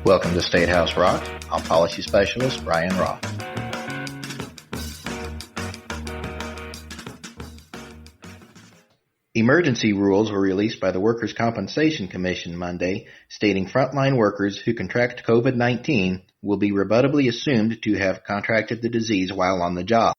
Welcome to State House Rock. I'm Policy Specialist Brian Roth. Emergency rules were released by the Workers' Compensation Commission Monday, stating frontline workers who contract COVID-19 will be rebuttably assumed to have contracted the disease while on the job.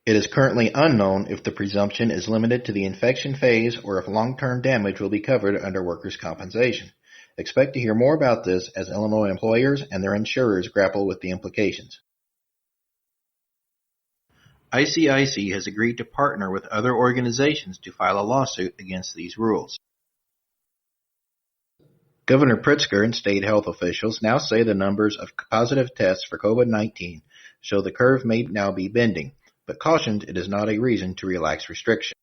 It is currently unknown if the presumption is limited to the infection phase or if long-term damage will be covered under workers' compensation. Expect to hear more about this as Illinois employers and their insurers grapple with the implications. ICIC has agreed to partner with other organizations to file a lawsuit against these rules. Governor Pritzker and state health officials now say the numbers of positive tests for COVID-19 show the curve may now be bending, but cautioned it is not a reason to relax restrictions.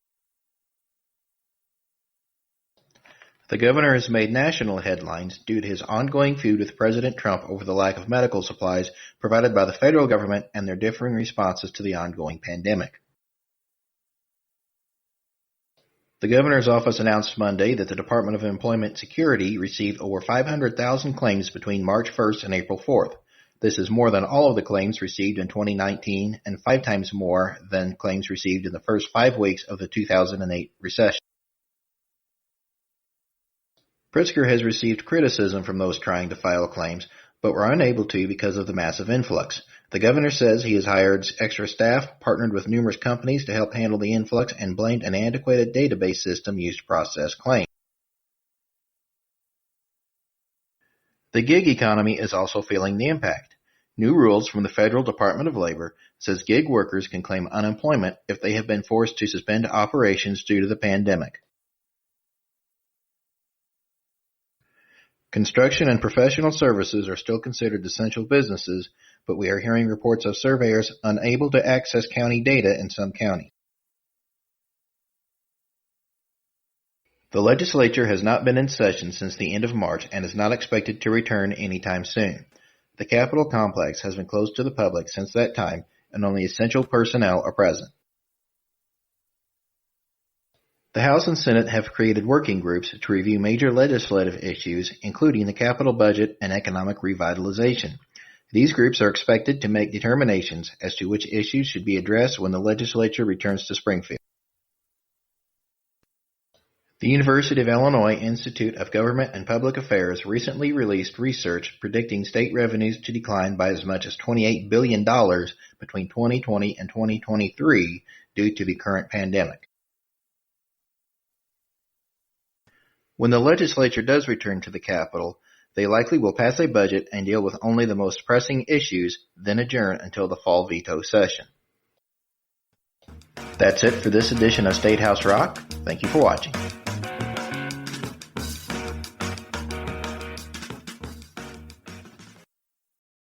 The governor has made national headlines due to his ongoing feud with President Trump over the lack of medical supplies provided by the federal government and their differing responses to the ongoing pandemic. The governor's office announced Monday that the Department of Employment Security received over 500,000 claims between March 1st and April 4th. This is more than all of the claims received in 2019 and 5 times more than claims received in the first 5 weeks of the 2008 recession. Pritzker has received criticism from those trying to file claims, but were unable to because of the massive influx. The governor says he has hired extra staff, partnered with numerous companies to help handle the influx, and blamed an antiquated database system used to process claims. The gig economy is also feeling the impact. New rules from the Federal Department of Labor says gig workers can claim unemployment if they have been forced to suspend operations due to the pandemic. Construction and professional services are still considered essential businesses, but we are hearing reports of surveyors unable to access county data in some counties. The legislature has not been in session since the end of March and is not expected to return anytime soon. The Capitol complex has been closed to the public since that time, and only essential personnel are present. The House and Senate have created working groups to review major legislative issues, including the capital budget and economic revitalization. These groups are expected to make determinations as to which issues should be addressed when the legislature returns to Springfield. The University of Illinois Institute of Government and Public Affairs recently released research predicting state revenues to decline by as much as $28 billion between 2020 and 2023 due to the current pandemic. When the legislature does return to the Capitol, they likely will pass a budget and deal with only the most pressing issues, then adjourn until the fall veto session. That's it for this edition of State House Rock. Thank you for watching.